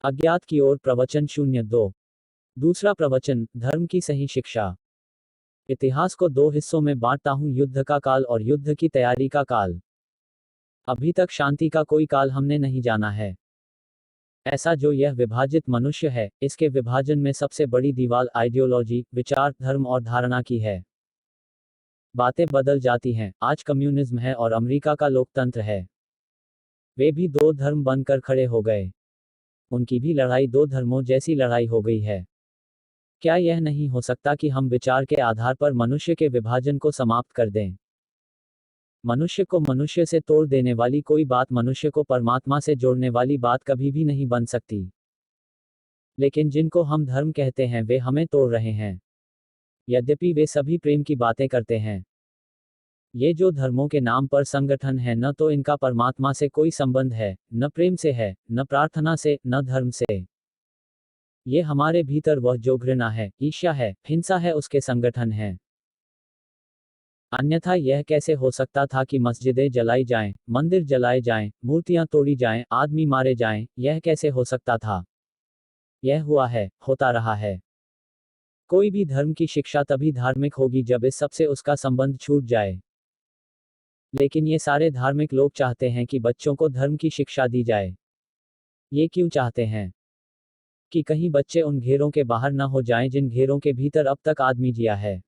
अज्ञात की ओर प्रवचन 02। दूसरा प्रवचन, धर्म की सही शिक्षा। इतिहास को दो हिस्सों में बांटता हूं, युद्ध का काल और युद्ध की तैयारी का काल। अभी तक शांति का कोई काल हमने नहीं जाना है। ऐसा जो यह विभाजित मनुष्य है, इसके विभाजन में सबसे बड़ी दीवार आइडियोलॉजी, विचार, धर्म और धारणा की है। बातें बदल जाती हैं, आज कम्युनिज्म है और अमेरिका का लोकतंत्र है। वे भी दो धर्म बनकर खड़े हो गए। उनकी भी लड़ाई दो धर्मों जैसी लड़ाई हो गई है। क्या यह नहीं हो सकता कि हम विचार के आधार पर मनुष्य के विभाजन को समाप्त कर दें? मनुष्य को मनुष्य से तोड़ देने वाली कोई बात मनुष्य को परमात्मा से जोड़ने वाली बात कभी भी नहीं बन सकती। लेकिन जिनको हम धर्म कहते हैं वे हमें तोड़ रहे हैं। यद्यपि वे सभी प्रेम की बातें करते हैं। ये जो धर्मों के नाम पर संगठन है, न तो इनका परमात्मा से कोई संबंध है, न प्रेम से है, न प्रार्थना से, न धर्म से। ये हमारे भीतर वह जो घृणा है, ईर्ष्या है, हिंसा है, उसके संगठन हैं। अन्यथा यह कैसे हो सकता था कि मस्जिदें जलाई जाएं, मंदिर जलाए जाएं, मूर्तियां तोड़ी जाएं, आदमी मारे जाएं? यह कैसे हो सकता था? यह हुआ है, होता रहा है। कोई भी धर्म की शिक्षा तभी धार्मिक होगी जब इस सबसे उसका संबंध छूट जाए। लेकिन ये सारे धार्मिक लोग चाहते हैं कि बच्चों को धर्म की शिक्षा दी जाए। ये क्यों चाहते हैं? कि कहीं बच्चे उन घेरों के बाहर न हो जाएं जिन घेरों के भीतर अब तक आदमी जिया है।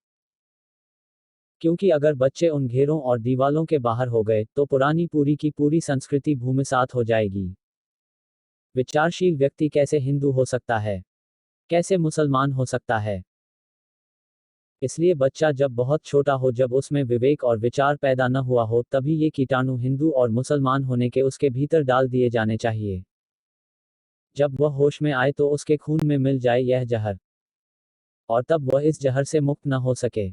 क्योंकि अगर बच्चे उन घेरों और दीवालों के बाहर हो गए तो पुरानी पूरी की पूरी संस्कृति भूमिसात हो जाएगी। विचारशील व्यक्ति कैसे हिंदू हो सकता है? कैसे मुसलमान हो सकता है? इसलिए बच्चा जब बहुत छोटा हो, जब उसमें विवेक और विचार पैदा न हुआ हो, तभी ये कीटाणु हिंदू और मुसलमान होने के उसके भीतर डाल दिए जाने चाहिए। जब वह होश में आए तो उसके खून में मिल जाए यह जहर, और तब वह इस जहर से मुक्त न हो सके।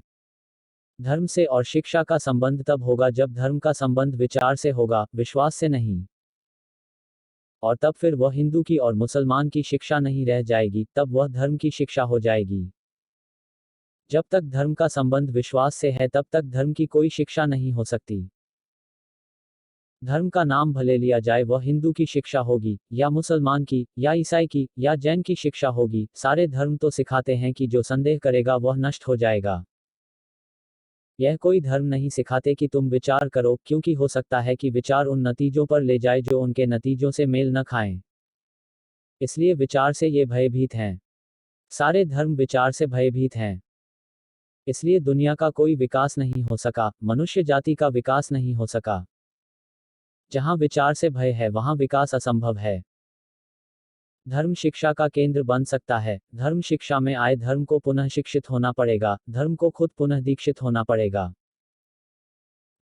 धर्म से और शिक्षा का संबंध तब होगा जब धर्म का संबंध विचार से होगा, विश्वास से नहीं। और तब फिर वह हिंदू की और मुसलमान की शिक्षा नहीं रह जाएगी, तब वह धर्म की शिक्षा हो जाएगी। जब तक धर्म का संबंध विश्वास से है तब तक धर्म की कोई शिक्षा नहीं हो सकती। धर्म का नाम भले लिया जाए, वह हिंदू की शिक्षा होगी, या मुसलमान की, या ईसाई की, या जैन की शिक्षा होगी। सारे धर्म तो सिखाते हैं कि जो संदेह करेगा वह नष्ट हो जाएगा। यह कोई धर्म नहीं सिखाते कि तुम विचार करो, क्योंकि हो सकता है कि विचार उन नतीजों पर ले जाए जो उनके नतीजों से मेल न खाएं। इसलिए विचार से ये भयभीत हैं। सारे धर्म विचार से भयभीत हैं। इसलिए दुनिया का कोई विकास नहीं हो सका, मनुष्य जाति का विकास नहीं हो सका। जहां विचार से भय है वहां विकास असंभव है। धर्म शिक्षा का केंद्र बन सकता है। धर्म शिक्षा में आए धर्म को पुनः शिक्षित होना पड़ेगा, धर्म को खुद पुनः दीक्षित होना पड़ेगा।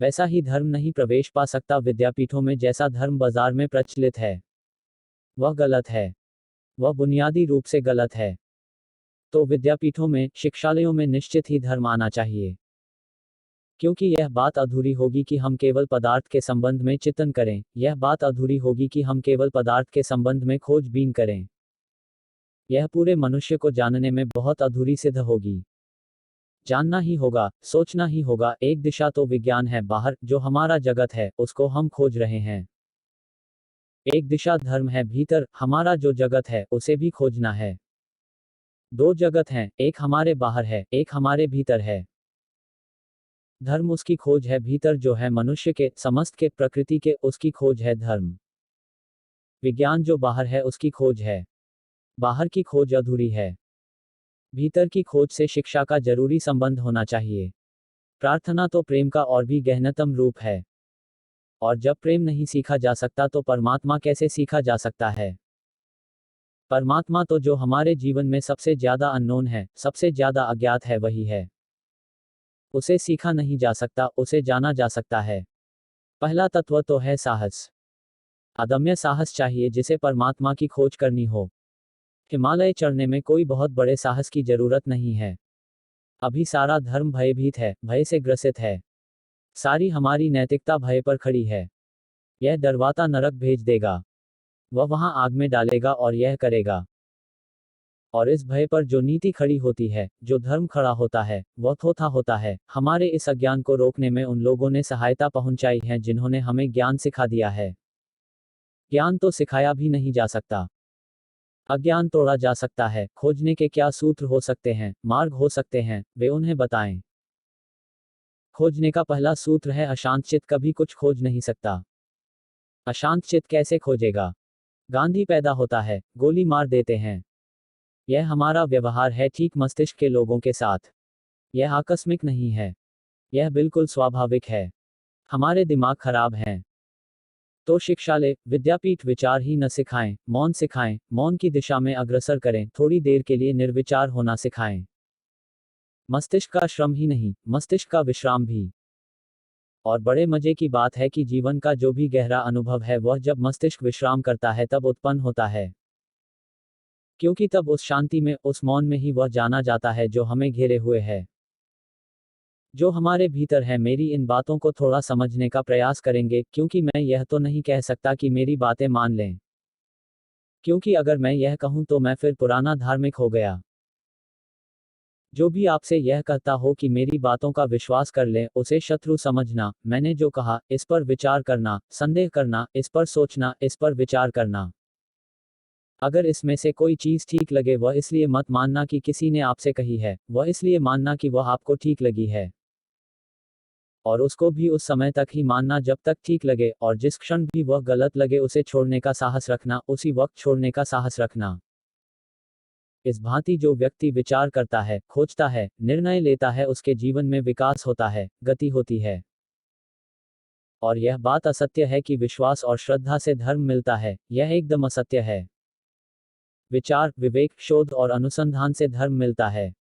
वैसा ही धर्म नहीं प्रवेश पा सकता विद्यापीठों में जैसा धर्म बाजार में प्रचलित है। वह गलत है। वह बुनियादी रूप से गलत है। तो विद्यापीठों में, शिक्षालयों में निश्चित ही धर्म आना चाहिए। क्योंकि यह बात अधूरी होगी कि हम केवल पदार्थ के संबंध में चिंतन करें, यह बात अधूरी होगी कि हम केवल पदार्थ के संबंध में खोजबीन करें। यह पूरे मनुष्य को जानने में बहुत अधूरी सिद्ध होगी। जानना ही होगा, सोचना ही होगा। एक दिशा तो विज्ञान है, बाहर जो हमारा जगत है उसको हम खोज रहे हैं। एक दिशा धर्म है, भीतर हमारा जो जगत है उसे भी खोजना है। दो जगत हैं, एक हमारे बाहर है, एक हमारे भीतर है। धर्म उसकी खोज है, भीतर जो है मनुष्य के, समस्त के, प्रकृति के, उसकी खोज है धर्म। विज्ञान जो बाहर है उसकी खोज है। बाहर की खोज अधूरी है। भीतर की खोज से शिक्षा का जरूरी संबंध होना चाहिए। प्रार्थना तो प्रेम का और भी गहनतम रूप है। और जब प्रेम नहीं सीखा जा सकता तो परमात्मा कैसे सीखा जा सकता है? परमात्मा तो जो हमारे जीवन में सबसे ज्यादा अननोन है, सबसे ज्यादा अज्ञात है, वही है। उसे सीखा नहीं जा सकता, उसे जाना जा सकता है। पहला तत्व तो है साहस। अदम्य साहस चाहिए जिसे परमात्मा की खोज करनी हो। हिमालय चढ़ने में कोई बहुत बड़े साहस की जरूरत नहीं है। अभी सारा धर्म भयभीत है, भय से ग्रसित है। सारी हमारी नैतिकता भय पर खड़ी है। यह डरवाता नरक भेज देगा। वह वहां आग में डालेगा और यह करेगा। और इस भय पर जो नीति खड़ी होती है, जो धर्म खड़ा होता है, वह थोथा होता है। हमारे इस अज्ञान को रोकने में उन लोगों ने सहायता पहुंचाई है जिन्होंने हमें ज्ञान सिखा दिया है। ज्ञान तो सिखाया भी नहीं जा सकता। अज्ञान तोड़ा जा सकता है, खोजने के क्या सूत्र हो सकते हैं, मार्ग हो सकते हैं, वे उन्हें बताएं। खोजने का पहला सूत्र है अशांत चित्त कभी कुछ खोज नहीं सकता। अशांत चित्त कैसे खोजेगा? गांधी पैदा होता है, गोली मार देते हैं। यह हमारा व्यवहार है ठीक मस्तिष्क के लोगों के साथ। यह आकस्मिक नहीं है। यह बिल्कुल स्वाभाविक है। हमारे दिमाग खराब हैं। तो शिक्षालय, विद्यापीठ विचार ही न सिखाएं, मौन सिखाएं, मौन की दिशा में अग्रसर करें, थोड़ी देर के लिए निर्विचार होना सिखाएं। मस्तिष्क का श्रम ही नहीं, मस्तिष्क का विश्राम भी। और बड़े मजे की बात है कि जीवन का जो भी गहरा अनुभव है वह जब मस्तिष्क विश्राम करता है तब उत्पन्न होता है। क्योंकि तब उस शांति में, उस मौन में ही वह जाना जाता है जो हमें घेरे हुए है, जो हमारे भीतर है। मेरी इन बातों को थोड़ा समझने का प्रयास करेंगे, क्योंकि मैं यह तो नहीं कह सकता कि मेरी बातें मान लें, क्योंकि अगर मैं यह कहूं तो मैं फिर पुराना धार्मिक हो गया। जो भी आपसे यह कहता हो कि मेरी बातों का विश्वास कर लें, उसे शत्रु समझना। मैंने जो कहा, इस पर विचार करना, संदेह करना, इस पर सोचना, इस पर विचार करना। अगर इसमें से कोई चीज ठीक लगे, वह इसलिए मत मानना कि किसी ने आपसे कही है, वह इसलिए मानना कि वह आपको ठीक लगी है। और उसको भी उस समय तक ही मानना जब तक ठीक लगे, और जिस क्षण भी वह गलत लगे उसे छोड़ने का साहस रखना, उसी वक्त छोड़ने का साहस रखना। इस भांति जो व्यक्ति विचार करता है, खोजता है, निर्णय लेता है, उसके जीवन में विकास होता है, गति होती है। और यह बात असत्य है कि विश्वास और श्रद्धा से धर्म मिलता है, यह एकदम असत्य है। विचार, विवेक, शोध और अनुसंधान से धर्म मिलता है।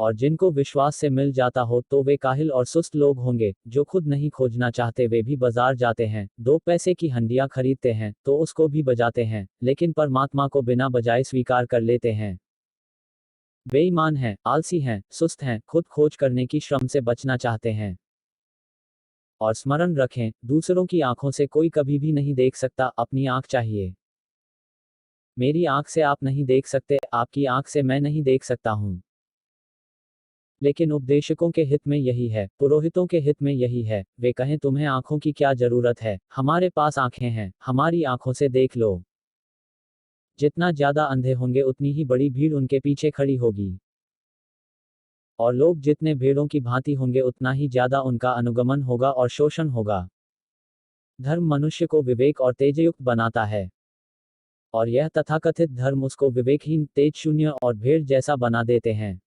और जिनको विश्वास से मिल जाता हो तो वे काहिल और सुस्त लोग होंगे, जो खुद नहीं खोजना चाहते। वे भी बाजार जाते हैं, 2 पैसे की हंडियां खरीदते हैं, तो उसको भी बजाते हैं, लेकिन परमात्मा को बिना बजाए स्वीकार कर लेते हैं। बेईमान हैं, आलसी हैं, सुस्त हैं, खुद खोज करने की श्रम से बचना चाहते हैं। और स्मरण रखें, दूसरों की आंखों से कोई कभी भी नहीं देख सकता, अपनी आंख चाहिए। मेरी आंख से आप नहीं देख सकते, आपकी आंख से मैं नहीं देख सकता हूं। लेकिन उपदेशकों के हित में यही है, पुरोहितों के हित में यही है। वे कहें तुम्हें आंखों की क्या जरूरत है, हमारे पास आंखें हैं, हमारी आंखों से देख लो। जितना ज्यादा अंधे होंगे उतनी ही बड़ी भीड़ उनके पीछे खड़ी होगी। और लोग जितने भेड़ों की भांति होंगे उतना ही ज्यादा उनका अनुगमन होगा और शोषण होगा। धर्म मनुष्य को विवेक और तेजयुक्त बनाता है, और यह तथाकथित धर्म उसको विवेकहीन, तेज शून्य और भेड़ जैसा बना देते हैं।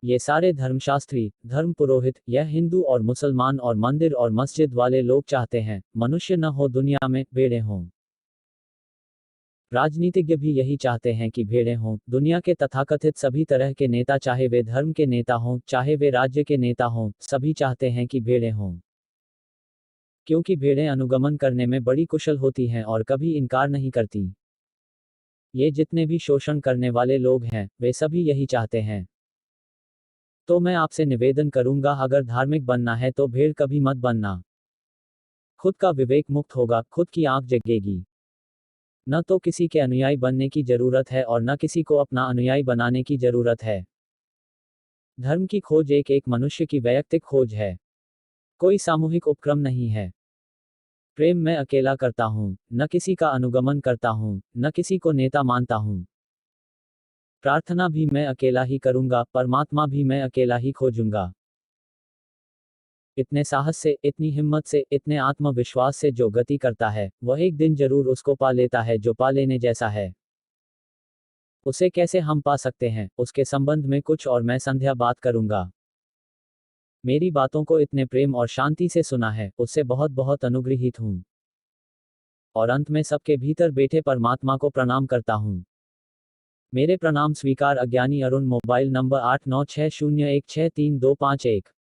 ये सारे धर्मशास्त्री, धर्म पुरोहित, यह हिंदू और मुसलमान और मंदिर और मस्जिद वाले लोग चाहते हैं, मनुष्य न हो दुनिया में, भेड़ें हों। राजनीतिज्ञ भी यही चाहते हैं कि भेड़ें हों। दुनिया के तथाकथित सभी तरह के नेता, चाहे वे धर्म के नेता हों, चाहे वे राज्य के नेता हों, सभी चाहते हैं कि भेड़ें हों। क्योंकि भेड़ें अनुगमन करने में बड़ी कुशल होती हैं और कभी इनकार नहीं करती। ये जितने भी शोषण करने वाले लोग हैं, वे सभी यही चाहते हैं। तो मैं आपसे निवेदन करूंगा, अगर धार्मिक बनना है तो भेड़ कभी मत बनना। खुद का विवेक मुक्त होगा, खुद की आंख जगेगी। न तो किसी के अनुयायी बनने की जरूरत है और न किसी को अपना अनुयायी बनाने की जरूरत है। धर्म की खोज एक एक मनुष्य की वैयक्तिक खोज है, कोई सामूहिक उपक्रम नहीं है। प्रेम मैं अकेला करता हूँ, न किसी का अनुगमन करता हूँ, न किसी को नेता मानता हूँ। प्रार्थना भी मैं अकेला ही करूंगा, परमात्मा भी मैं अकेला ही खोजूंगा। इतने साहस से, इतनी हिम्मत से, इतने आत्मविश्वास से जो गति करता है, वह एक दिन जरूर उसको पा लेता है जो पा लेने जैसा है। उसे कैसे हम पा सकते हैं, उसके संबंध में कुछ और मैं संध्या बात करूंगा। मेरी बातों को इतने प्रेम और शांति से सुना है, उससे बहुत बहुत अनुग्रहित हूं। और अंत में सबके भीतर बैठे परमात्मा को प्रणाम करता हूं। मेरे प्रणाम स्वीकार। अज्ञानी अरुण। Mobile number 8960163251।